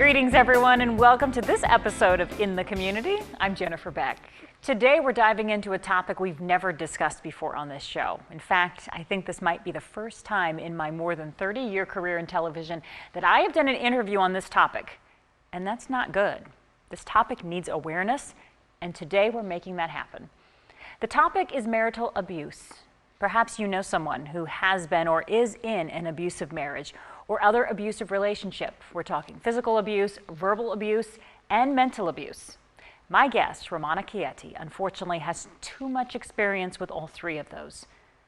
Greetings, everyone, and welcome to this episode of In the Community. I'm Jennifer Beck. Today, we're diving into a topic we've never discussed before on this show. In fact, I think this might be the first time in my more than 30-year career in television that I have done an interview on this topic, and that's not good. This topic needs awareness, and today we're making that happen. The topic is marital abuse. Perhaps you know someone who has been or is in an abusive marriage or other abusive relationship. We're talking physical abuse, verbal abuse, and mental abuse. My guest, Romana Kieti, unfortunately has too much experience with all three of those.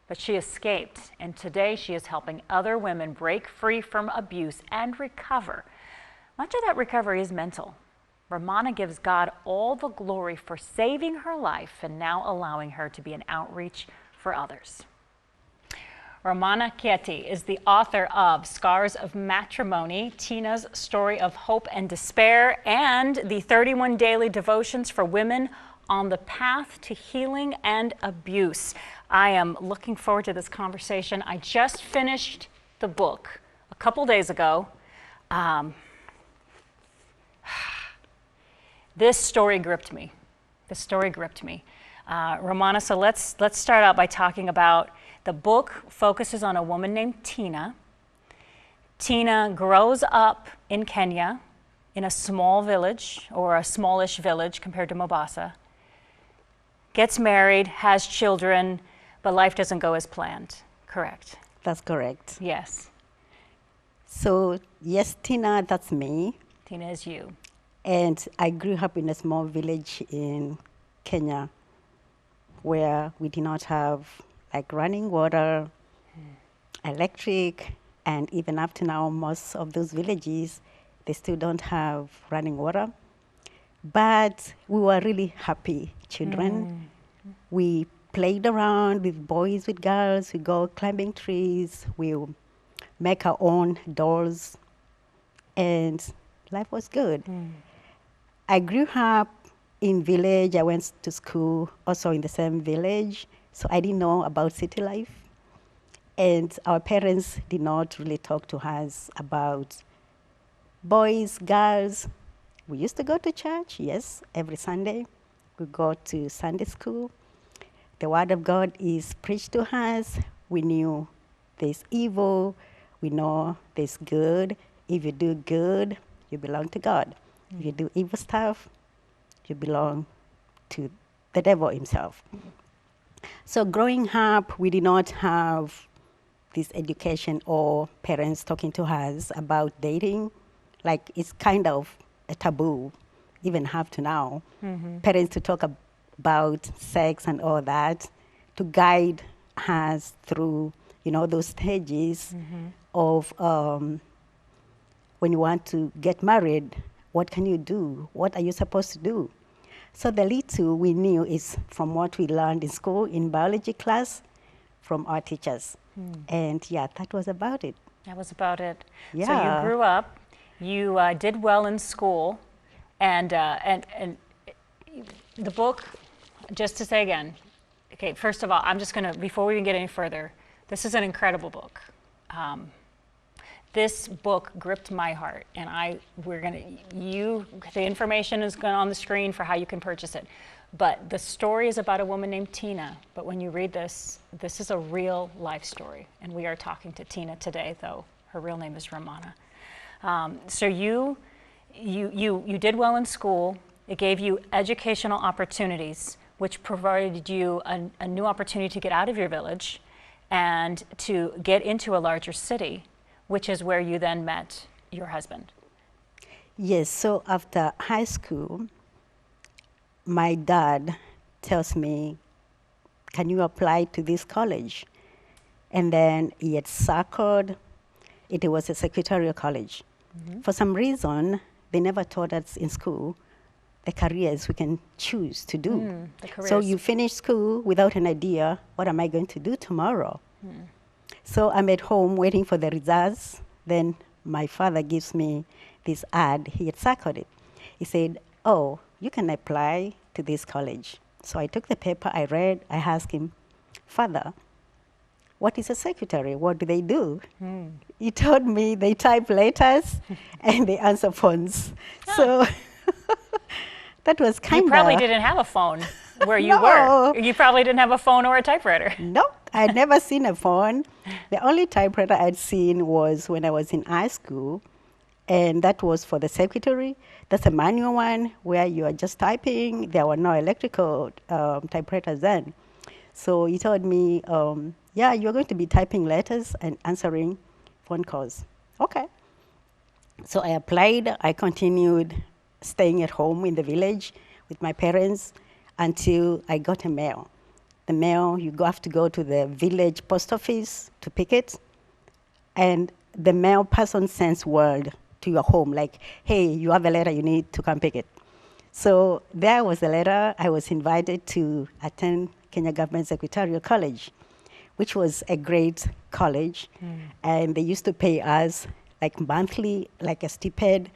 But she escaped, and today she is helping other women break free from abuse and recover. Much of that recovery is mental. Romana gives God all the glory for saving her life and now allowing her to be an outreach for others. Romana Kieti is the author of Scars of Matrimony, Tina's Story of Hope and Despair, and the 31 Daily Devotions for Women on the Path to Healing and Abuse. I am looking forward to this conversation. I just finished the book a couple days ago. This story gripped me. Romana, so let's start out by talking about the book focuses on a woman named Tina. Tina grows up in Kenya in a small village, or a smallish village compared to Mombasa, gets married, has children, but life doesn't go as planned, correct? That's correct. Yes. So, yes, Tina, that's me. Tina is you. And I grew up in a small village in Kenya where we did not have like running water, electric, and even up to now, most of those villages, they still don't have running water. But we were really happy children. We played around with boys, with girls. We go climbing trees. We make our own dolls. And life was good. I grew up in village. I went to school also in the same village. So I didn't know about city life. And our parents did not really talk to us about boys, girls. We used to go to church, yes, every Sunday. We go to Sunday school. The Word of God is preached to us. We knew there's evil. We know there's good. If you do good, you belong to God. If you do evil stuff, you belong to the devil himself. So growing up, we did not have this education or parents talking to us about dating. Like, it's kind of a taboo, even up to now. Parents to talk about sex and all that, to guide us through, those stages of when you want to get married, what can you do? What are you supposed to do? So the little we knew is from what we learned in school, in biology class, from our teachers. And that was about it. That was about it. Yeah. So you grew up, you did well in school, and the book, just to say again, okay, first of all, I'm just gonna, before we even get any further, this is an incredible book. This book gripped my heart, and the information is going on the screen for how you can purchase it. But the story is about a woman named Tina. But when you read this is a real life story. And we are talking to Tina today, though her real name is Romana. So you did well in school. It gave you educational opportunities, which provided you a new opportunity to get out of your village and to get into a larger city, which is where you then met your husband. Yes, so after high school, my dad tells me, can you apply to this college? And then he had circled, it was a secretarial college. For some reason, they never taught us in school the careers we can choose to do. So you finish school without an idea, what am I going to do tomorrow? So I'm at home waiting for the results. Then my father gives me this ad. He had circled it. He said, oh, you can apply to this college. So I took the paper, I read, I asked him, Father, what is a secretary? What do they do? He told me they type letters and they answer phones. So that was kind of... You probably didn't have a phone where you No. were. You probably didn't have a phone or a typewriter. Nope, I'd never seen a phone. The only typewriter I'd seen was when I was in high school, and that was for the secretary. That's a manual one where you are just typing. There were no electrical typewriters then. So he told me, yeah, you're going to be typing letters and answering phone calls. Okay. So I applied. I continued staying at home in the village with my parents until I got a mail. The mail, you have to go to the village post office to pick it, and the mail person sends word to your home, like, hey, you have a letter, you need to come pick it. So there was a letter. I was invited to attend Kenya Government Secretarial College, which was a great college, and they used to pay us like monthly, like a stipend,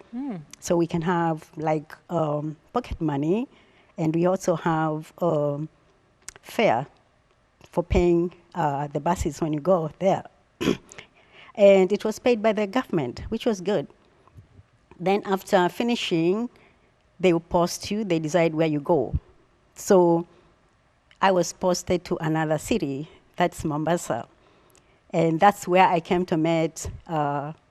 so we can have like pocket money, and we also have fare for paying the buses when you go there. And it was paid by the government, which was good. Then after finishing, they will post you, they decide where you go. So I was posted to another city, that's Mombasa. And that's where I came to meet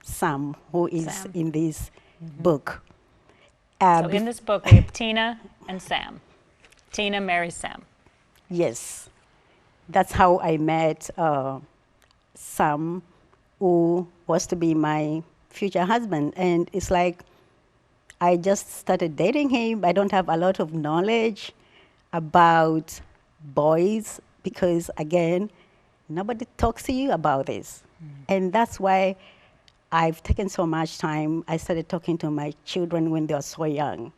Sam, who is in this book. So in this book, we have Tina and Sam. Tina marries Sam. Yes. That's how I met Sam, who was to be my future husband. And it's like, I just started dating him. I don't have a lot of knowledge about boys because, again, nobody talks to you about this. And that's why I've taken so much time. I started talking to my children when they were so young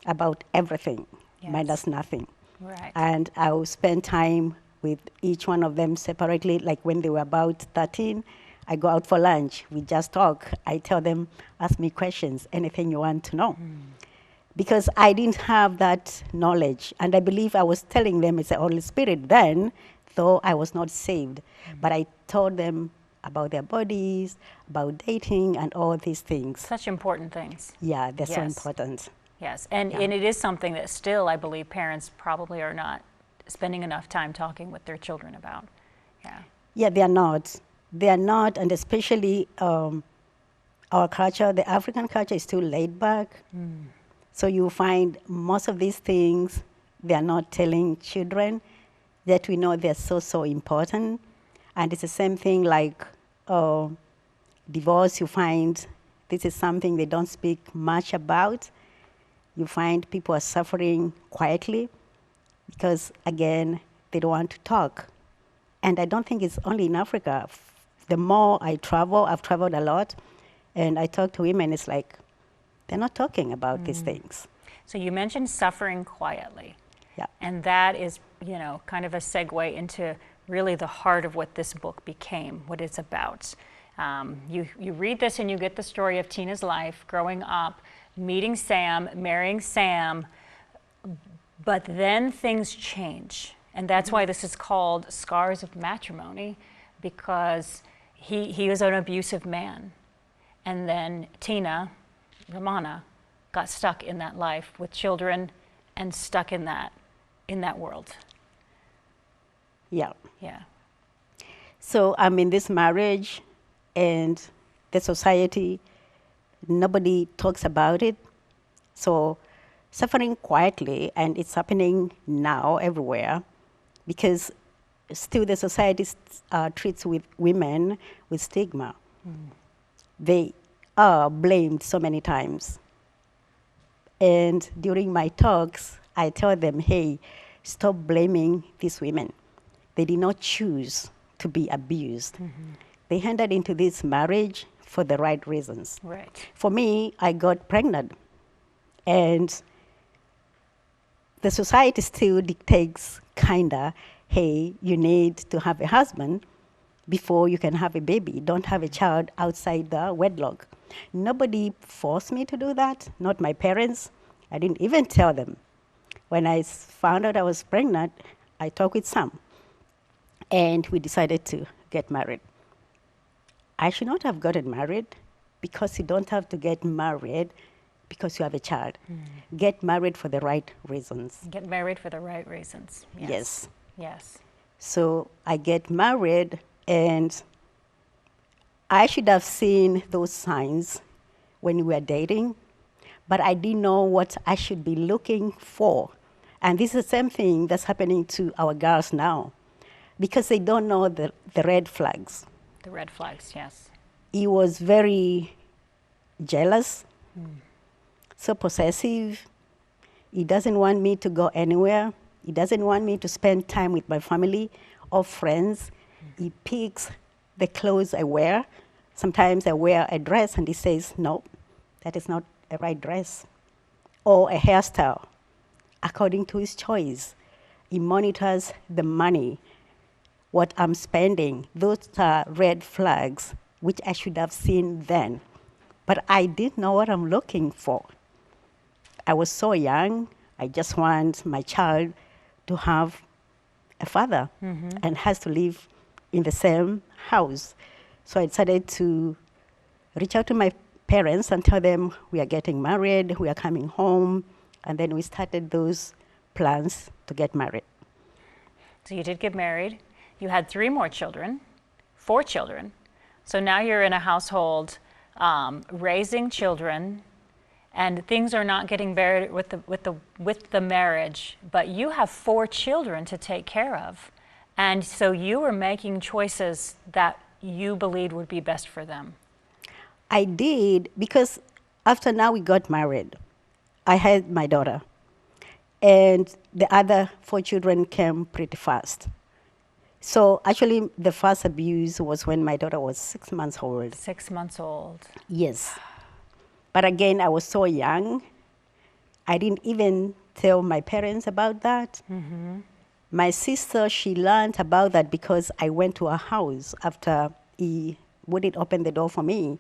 about everything, minus nothing. Right. And I will spend time with each one of them separately. Like when they were about 13, I go out for lunch. We just talk. I tell them, ask me questions, anything you want to know. Because I didn't have that knowledge. And I believe I was telling them it's the Holy Spirit then, though I was not saved. But I told them about their bodies, about dating, and all these things. Such important things. Yeah, they're so important. Yes, and it is something that still, I believe, parents probably are not spending enough time talking with their children about. Yeah. Yeah, they are not. They are not, and especially our culture, the African culture is too laid back. So you find most of these things, they are not telling children, that we know they're so, so important. And it's the same thing like divorce. You find this is something they don't speak much about. You find people are suffering quietly because, again, they don't want to talk. And I don't think it's only in Africa. The more I travel, I've traveled a lot, and I talk to women, it's like they're not talking about these things. So you mentioned suffering quietly. Yeah. And that is, you know, kind of a segue into really the heart of what this book became, what it's about. You read this and you get the story of Tina's life, growing up, meeting Sam, marrying Sam, but then things change. And that's why this is called Scars of Matrimony, because he was an abusive man. And then Tina, Romana, got stuck in that life with children and stuck in that world. Yeah. Yeah. So I'm in this marriage, and the society, nobody talks about it. So suffering quietly, and it's happening now everywhere, because still the society treats with women with stigma. They are blamed so many times. And during my talks, I tell them, hey, stop blaming these women. They did not choose to be abused. They entered into this marriage for the right reasons. Right. For me, I got pregnant. And the society still dictates, kinda, hey, you need to have a husband before you can have a baby. Don't have a child outside the wedlock. Nobody forced me to do that, not my parents. I didn't even tell them. When I found out I was pregnant, I talked with Sam. and we decided to get married. I should not have gotten married because you don't have to get married because you have a child. Get married for the right reasons. Get married for the right reasons. Yes. Yes. So I get married, and I should have seen those signs when we were dating, but I didn't know what I should be looking for. And this is the same thing that's happening to our girls now, because they don't know the red flags. The red flags, yes. He was very jealous, so possessive. He doesn't want me to go anywhere. He doesn't want me to spend time with my family or friends. He picks the clothes I wear. Sometimes I wear a dress and he says, no, that is not a right dress. Or a hairstyle, according to his choice. He monitors the money, what I'm spending. Those are red flags, which I should have seen then. But I didn't know what I'm looking for. I was so young. I just want my child to have a father and has to live in the same house. So I decided to reach out to my parents and tell them we are getting married, we are coming home, and then we started those plans to get married. So you did get married. You had 3 more children, 4 children. So now you're in a household raising children, and things are not getting better with the marriage, but you have 4 children to take care of. And so you were making choices that you believed would be best for them. I did, because after now we got married, I had my daughter, and the other 4 children came pretty fast. So actually the first abuse was when my daughter was 6 months old. 6 months old. Yes. But again, I was so young. I didn't even tell my parents about that. My sister, she learned about that because I went to her house after he wouldn't open the door for me,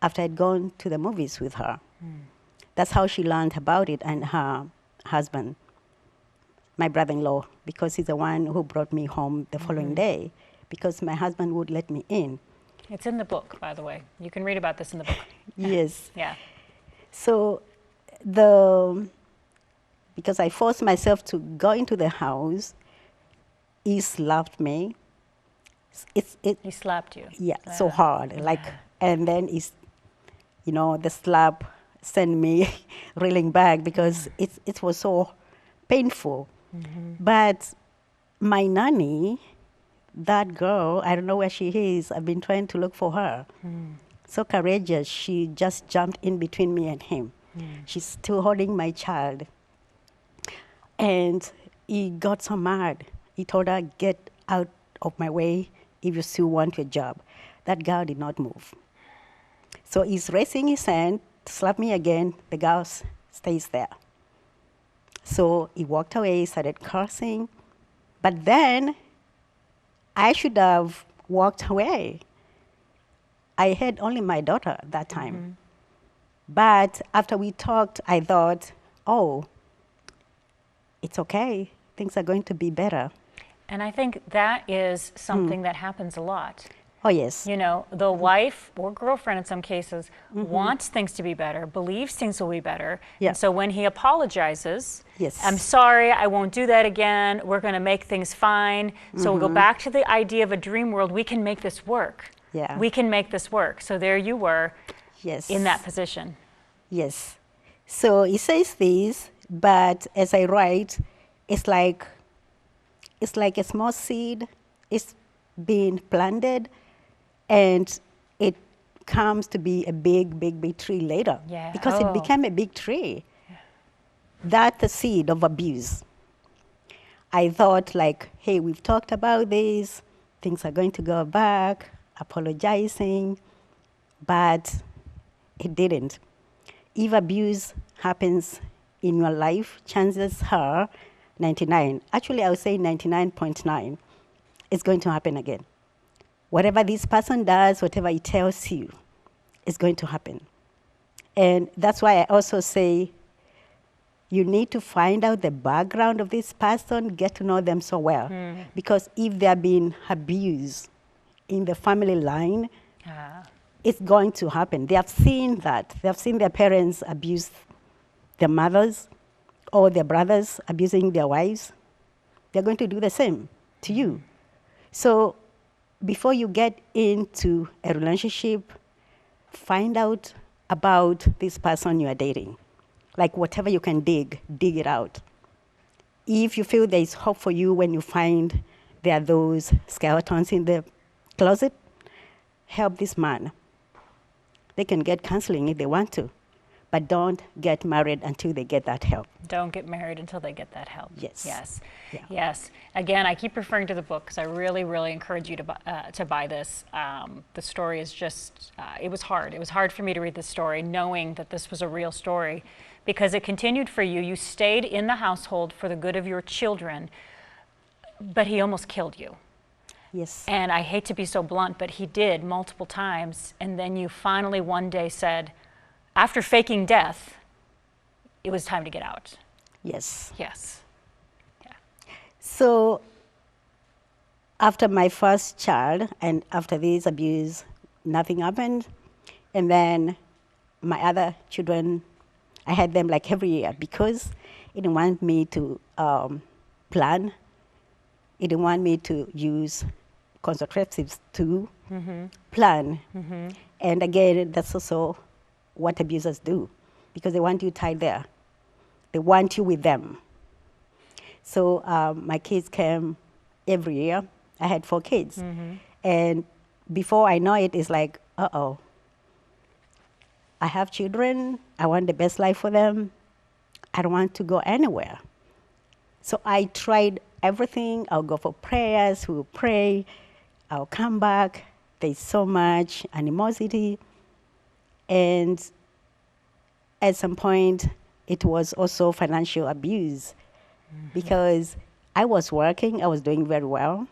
after I'd gone to the movies with her. That's how she learned about it, and her husband, my brother-in-law, because he's the one who brought me home the following day, because my husband would let me in. It's in the book, by the way. You can read about this in the book. Yes. Yeah. So because I forced myself to go into the house, he slapped me. He slapped you. Yeah, so hard. And then the slap sent me reeling back because it was so painful. But my nanny, that girl, I don't know where she is. I've been trying to look for her. So courageous, she just jumped in between me and him. She's still holding my child. And he got so mad. He told her, get out of my way if you still want your job. That girl did not move. So he's raising his hand to slap me again. The girl stays there. So he walked away, started cursing. But then I should have walked away. I had only my daughter at that time. But after we talked, I thought, oh, it's okay. Things are going to be better. And I think that is something that happens a lot. Oh, yes. You know, the wife or girlfriend in some cases wants things to be better, believes things will be better. Yeah. And so when he apologizes, Yes. I'm sorry, I won't do that again. We're going to make things fine. So we'll go back to the idea of a dream world. We can make this work. Yeah. We can make this work. So there you were Yes. in that position. Yes. So he says this, but as I write, it's like a small seed. It's being planted, and it comes to be a big, big, big tree later. Yeah. Because it became a big tree. That's the seed of abuse. I thought hey, we've talked about this. Things are going to go back, apologizing, but it didn't. If abuse happens in your life, chances are 99. Actually, I would say 99.9. It's going to happen again. Whatever this person does, whatever he tells you, is going to happen. And that's why I also say You need to find out the background of this person, get to know them so well. Because if they are being abused in the family line, it's going to happen. They have seen that. They have seen their parents abuse their mothers or their brothers abusing their wives. They're going to do the same to you. So before you get into a relationship, find out about this person you are dating. Like whatever you can dig it out. If you feel there is hope for you when you find there are those skeletons in the closet, help this man. They can get counseling if they want to, but don't get married until they get that help. Don't get married until they get that help. Yes. Yes. Yeah. Yes. Again, I keep referring to the book because I really, really encourage you to buy this. The story is just, it was hard. It was hard for me to read this story knowing that this was a real story because it continued for you. You stayed in the household for the good of your children, but he almost killed you. Yes. And I hate to be so blunt, but he did multiple times. And then you finally one day said, after faking death, it was time to get out. Yes. Yes. Yeah. So after my first child and after this abuse, nothing happened. And then my other children, I had them like every year because he didn't want me to plan. He didn't want me to use contraceptives to plan. And again, that's also what abusers do because they want you tied there. They want you with them. So my kids came every year. I had 4 kids. And before I know it, it's like, uh-oh. I have children. I want the best life for them. I don't want to go anywhere. So I tried everything. I'll go for prayers. We'll pray. I'll come back. There's so much animosity. And at some point, it was also financial abuse because I was working. I was doing very well.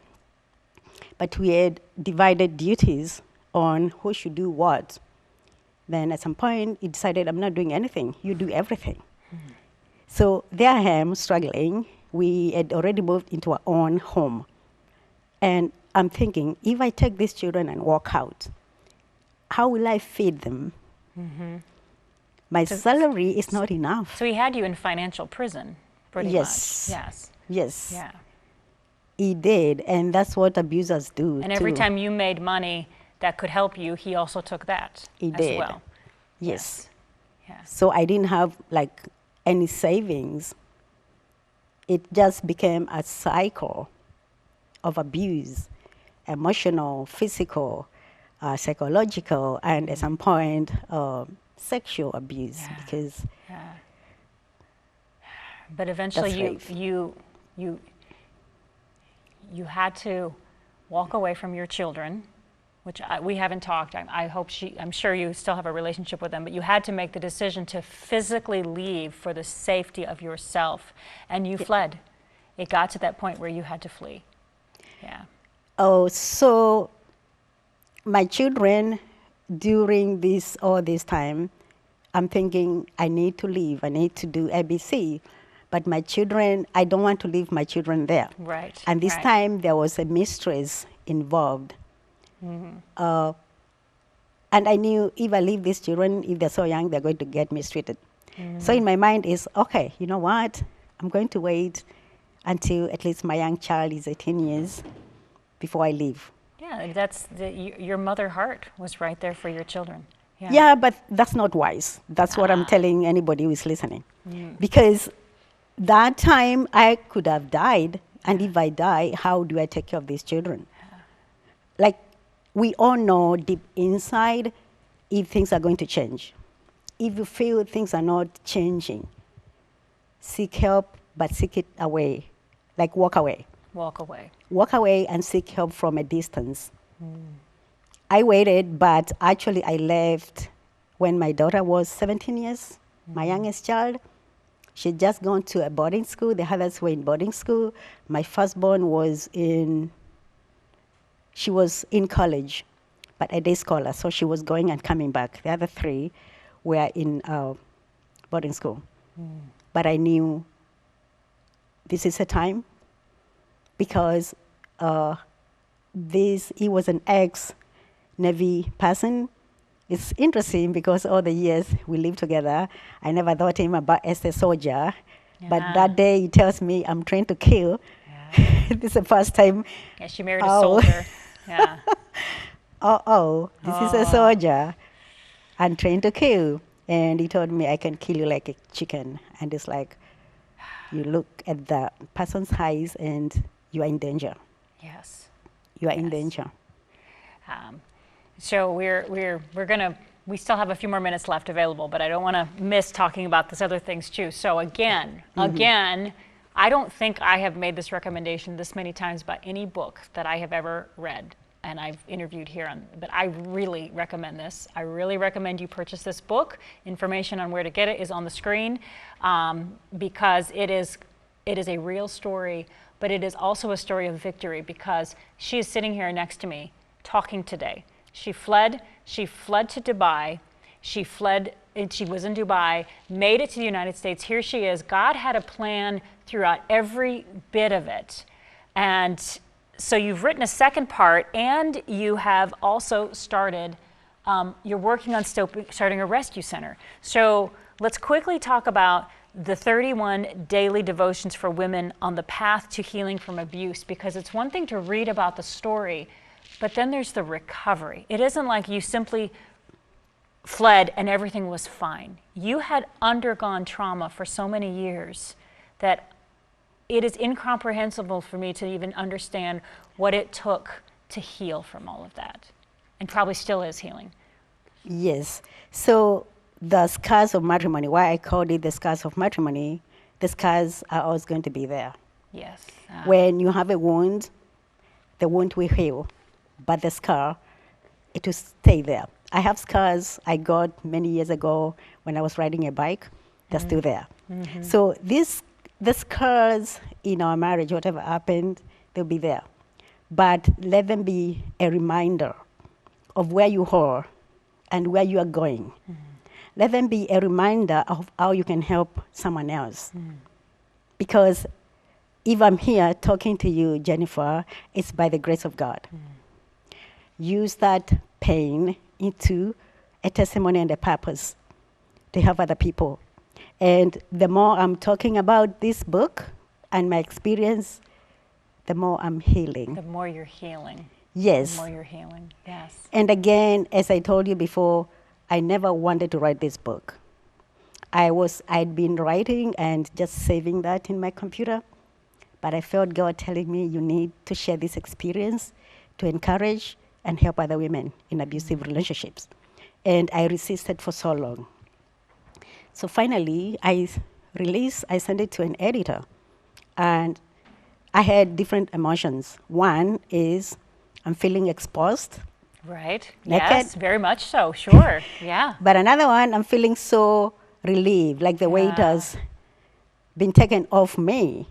But we had divided duties on who should do what. Then at some point, he decided, I'm not doing anything. You do everything. So there I am struggling. We had already moved into our own home. And I'm thinking, if I take these children and walk out, how will I feed them? My salary is not enough. So he had you in financial prison, pretty Yes. much. Yes. Yes. Yeah. He did. And that's what abusers do. And every too. time you made money that could help you, he also took that He as did. well. Yes. Yes. So I didn't have like any savings. It just became a cycle of abuse, emotional, physical, psychological, and at some point, sexual abuse. Yeah. Because Yeah. But eventually That's you had to walk away from your children, which we haven't talked. I'm sure you still have a relationship with them, but you had to make the decision to physically leave for the safety of yourself, and you fled. It got to that point where you had to flee. Yeah. Oh, so my children, during all this time, I'm thinking, I need to leave. I need to do ABC. But my children, I don't want to leave my children there. Right. And this right. time, there was a mistress involved. And I knew if I leave these children, if they're so young, they're going to get mistreated. So in my mind is, okay, you know what? I'm going to wait until at least my young child is 18 years before I leave. Yeah, your mother heart was right there for your children. Yeah. Yeah, but that's not wise. That's what I'm telling anybody who is listening. Because that time I could have died, and if I die, how do I take care of these children? Like, we all know deep inside if things are going to change. If you feel things are not changing, seek help, but seek it away. Like, walk away. Walk away. Walk away and seek help from a distance. I waited, but actually I left when my daughter was 17 years, my youngest child. She'd just gone to a boarding school. The others were in boarding school. My firstborn was in college, but a day scholar, so she was going and coming back. The other 3 were in boarding school. but I knew this is a time because he was an ex-Navy person. It's interesting because all the years we lived together, I never thought him about as a soldier. But that day he tells me I'm trained to kill. Yeah. This is the first time. Yeah, she married a soldier. Yeah. This is a soldier. I'm trained to kill. And he told me I can kill you like a chicken. And it's like, you look at the person's eyes and you are in danger. Yes. You are in danger. So we still have a few more minutes left available, but I don't want to miss talking about these other things too. So again, I don't think I have made this recommendation this many times about any book that I have ever read and I've interviewed here on, but I really recommend this. I really recommend you purchase this book. Information on where to get it is on the screen, because it is a real story, but it is also a story of victory because she is sitting here next to me talking today. She fled to Dubai. She was in Dubai, made it to the United States. Here she is. God had a plan throughout every bit of it. And so you've written a second part, and you have also started, you're working on starting a rescue center. So let's quickly talk about the 31 daily devotions for women on the path to healing from abuse, because it's one thing to read about the story, but then there's the recovery. It isn't like you simply fled and everything was fine. You had undergone trauma for so many years that it is incomprehensible for me to even understand what it took to heal from all of that, and probably still is healing. Yes. So the scars of matrimony, why I called it the scars of matrimony, the scars are always going to be there. Yes. When you have a wound, the wound will heal, but the scar, it will stay there. I have scars I got many years ago when I was riding a bike. They're still there. So the scars in our marriage, whatever happened, they'll be there. But let them be a reminder of where you are and where you are going. Let them be a reminder of how you can help someone else. Because if I'm here talking to you, Jennifer, it's by the grace of God. Use that pain into a testimony and a purpose to help other people. And the more I'm talking about this book and my experience, the more I'm healing. The more you're healing. Yes. The more you're healing, yes. And again, as I told you before, I never wanted to write this book. I'd been writing and just saving that in my computer, but I felt God telling me, you need to share this experience to encourage and help other women in abusive relationships. And I resisted for so long. So finally, I sent it to an editor, and I had different emotions. One is I'm feeling exposed. Right. Naked. Yes, very much so. Sure. Yeah. But another one, I'm feeling so relieved, like the weight has been taken off me.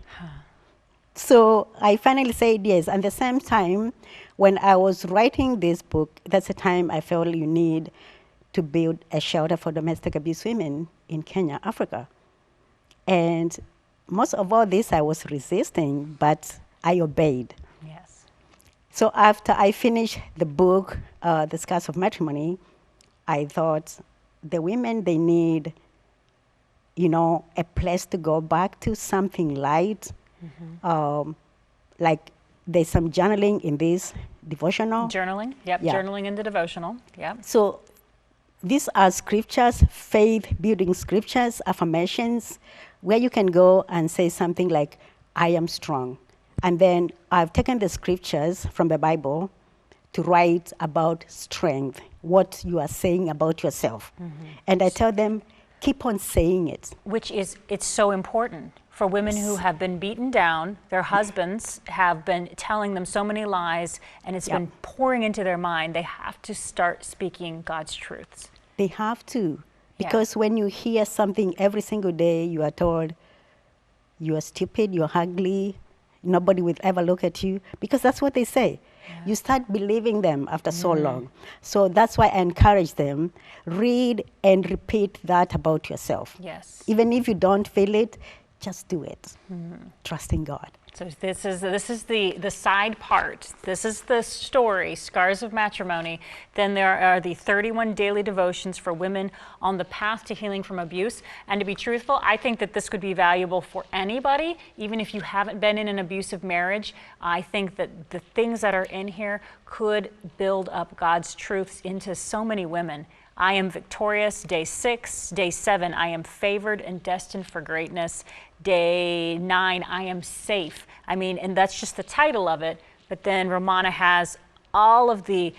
So I finally said yes. At the same time, when I was writing this book, that's the time I felt you need to build a shelter for domestic abuse women in Kenya, Africa. And most of all this I was resisting, but I obeyed. Yes. So after I finished the book, The Scars of Matrimony, I thought the women, they need, a place to go back to, something light. Like there's some journaling in this devotional. Journaling, yep, Yeah. journaling in the devotional, yep. So these are scriptures, faith-building scriptures, affirmations, where you can go and say something like, I am strong. And then I've taken the scriptures from the Bible to write about strength, what you are saying about yourself. And I tell them, keep on saying it. Which is, it's so important for women who have been beaten down, their husbands have been telling them so many lies, and it's been pouring into their mind. They have to start speaking God's truths. They have to. Because when you hear something every single day, you are told, you are stupid, you're ugly, nobody will ever look at you, because that's what they say. You start believing them after so long. So that's why I encourage them, read and repeat that about yourself. Yes. Even if you don't feel it, just do it. Trust in God. So this is the side part. This is the story, Scars of Matrimony. Then there are the 31 daily devotions for women on the path to healing from abuse. And to be truthful, I think that this could be valuable for anybody, even if you haven't been in an abusive marriage. I think that the things that are in here could build up God's truths into so many women. I am victorious, day 6. Day 7, I am favored and destined for greatness. Day 9, I am safe. I mean, and that's just the title of it. But then Romana has all of the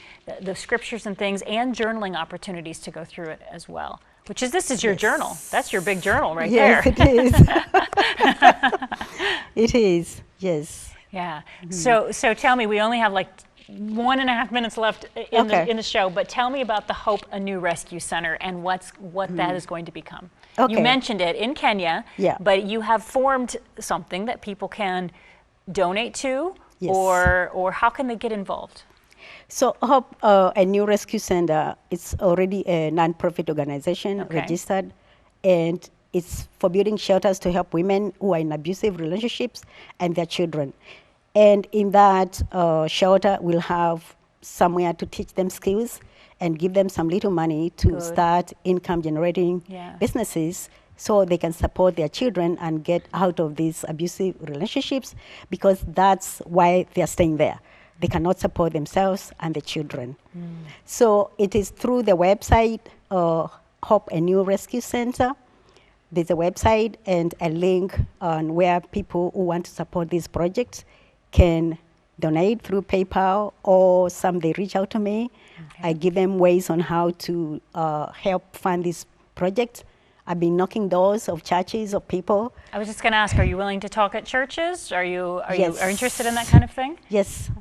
scriptures and things and journaling opportunities to go through it as well. Which is, this is your journal. That's your big journal right there. Yes, it is. It is, yes. Yeah. So tell me, we only have like 1.5 minutes left in the show, but tell me about the Hope Anew Rescue Center and what that is going to become. Okay. You mentioned it in Kenya, but you have formed something that people can donate to, or how can they get involved? So Hope Anew Rescue Center, it's already a non-profit organization registered, and it's for building shelters to help women who are in abusive relationships and their children. And in that shelter, we'll have somewhere to teach them skills and give them some little money to start income-generating businesses so they can support their children and get out of these abusive relationships, because that's why they're staying there. They cannot support themselves and the children. So it is through the website, Hope Anew Rescue Center. There's a website and a link on where people who want to support these projects can donate through PayPal, or some they reach out to me. I give them ways on how to help fund this project. I've been knocking doors of churches, of people. I was just going to ask, are you willing to talk at churches? Are you interested in that kind of thing? Yes.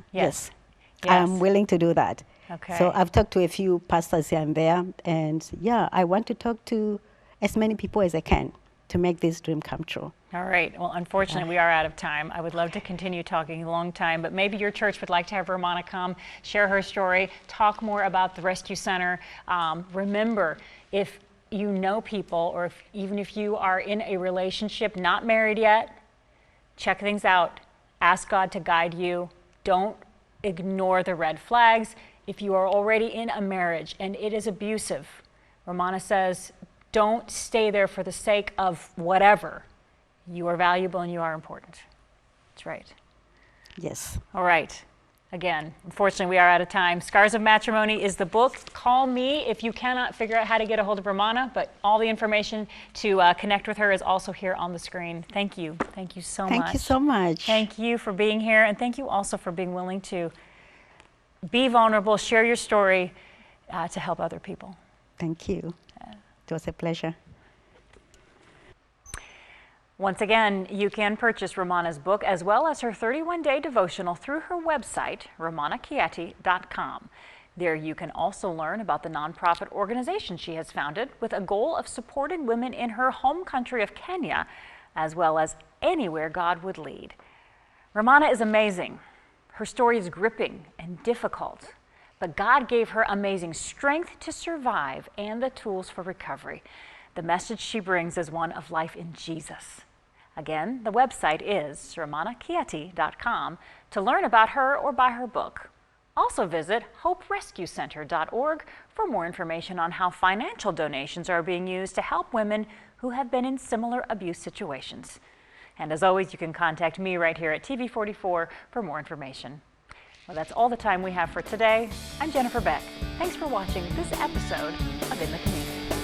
I'm willing to do that. Okay. So I've talked to a few pastors here and there, and I want to talk to as many people as I can to make this dream come true. All right. Well, unfortunately, we are out of time. I would love to continue talking a long time, but maybe your church would like to have Romana come, share her story, talk more about the Rescue Center. Remember, if you know people, or even if you are in a relationship, not married yet, check things out. Ask God to guide you. Don't ignore the red flags. If you are already in a marriage and it is abusive, Romana says, don't stay there for the sake of whatever. You are valuable and you are important. That's right. Yes. All right. Again, unfortunately, we are out of time. Scars of Matrimony is the book. Call me if you cannot figure out how to get a hold of Romana, but all the information to connect with her is also here on the screen. Thank you. Thank you so much. Thank you so much. Thank you for being here, and thank you also for being willing to be vulnerable, share your story to help other people. Thank you. It was a pleasure. Once again, you can purchase Romana's book as well as her 31-day devotional through her website, romanakieti.com. There you can also learn about the nonprofit organization she has founded with a goal of supporting women in her home country of Kenya, as well as anywhere God would lead. Romana is amazing. Her story is gripping and difficult, but God gave her amazing strength to survive and the tools for recovery. The message she brings is one of life in Jesus. Again, the website is romanakieti.com to learn about her or buy her book. Also visit hoperescuecenter.org for more information on how financial donations are being used to help women who have been in similar abuse situations. And as always, you can contact me right here at TV44 for more information. Well, that's all the time we have for today. I'm Jennifer Beck. Thanks for watching this episode of In the Community.